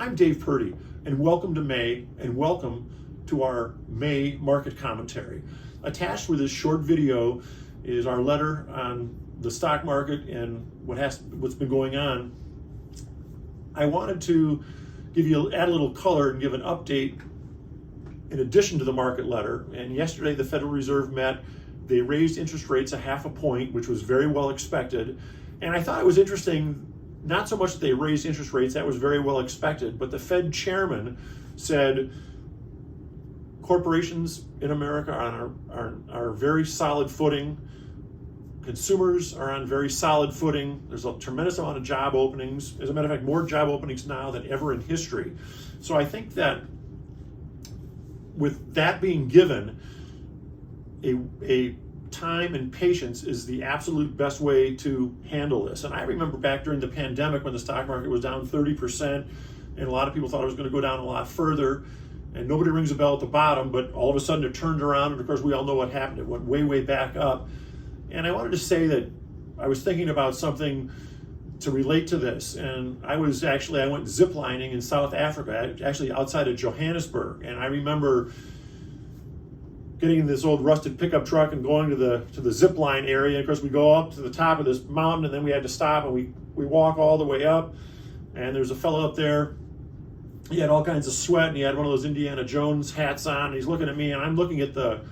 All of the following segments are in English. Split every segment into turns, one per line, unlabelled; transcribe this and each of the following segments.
I'm Dave Purdy, and welcome to May, and welcome to our May market commentary. Attached with this short video is our letter on the stock market and what's been going on. I wanted to add a little color and give an update in addition to the market letter. And yesterday the Federal Reserve met. They raised interest rates 0.5 point, which was very well expected. And I thought it was interesting, not so much that they raised interest rates, that was very well expected, but the Fed chairman said corporations in America are very solid footing. Consumers are on very solid footing. There's a tremendous amount of job openings. As a matter of fact, more job openings now than ever in history. So I think that with that being given, a time and patience is the absolute best way to handle this. And I remember back during the pandemic when the stock market was down 30%, and a lot of people thought it was going to go down a lot further, and nobody rings a bell at the bottom, but all of a sudden it turned around, and of course we all know what happened. It went way, way back up. And I wanted to say that I was thinking about something to relate to this, and I went ziplining in South Africa, actually outside of Johannesburg, and I remember getting in this old rusted pickup truck and going to the zip line area. And of course, we go up to the top of this mountain, and then we had to stop, and we walk all the way up. And there's a fellow up there. He had all kinds of sweat, and he had one of those Indiana Jones hats on. And he's looking at me, and I'm looking at the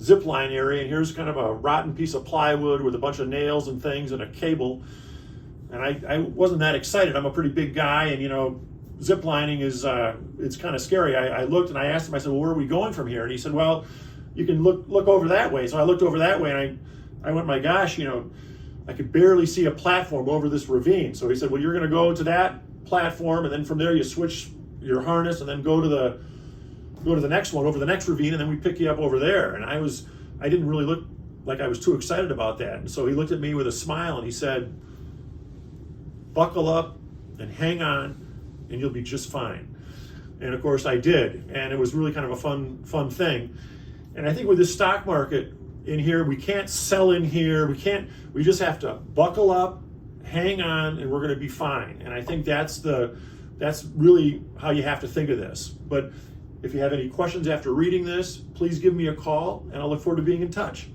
zip line area, and here's kind of a rotten piece of plywood with a bunch of nails and things and a cable. And I wasn't that excited. I'm a pretty big guy, and zip lining is it's kind of scary. I looked and I asked him. I said, "Well, where are we going from here?" And he said, "Well, you can look over that way." So I looked over that way, and I went, my gosh, I could barely see a platform over this ravine. So he said, "Well, you're going to go to that platform, and then from there you switch your harness, and then go to the next one over the next ravine, and then we pick you up over there." And I didn't really look like I was too excited about that. And so he looked at me with a smile, and he said, "Buckle up and hang on, and you'll be just fine." And of course I did, and it was really kind of a fun thing. And I think with this stock market in here, we can't sell in here. We just have to buckle up, hang on, and we're going to be fine. And I think that's really how you have to think of this. But if you have any questions after reading this, please give me a call, and I'll look forward to being in touch.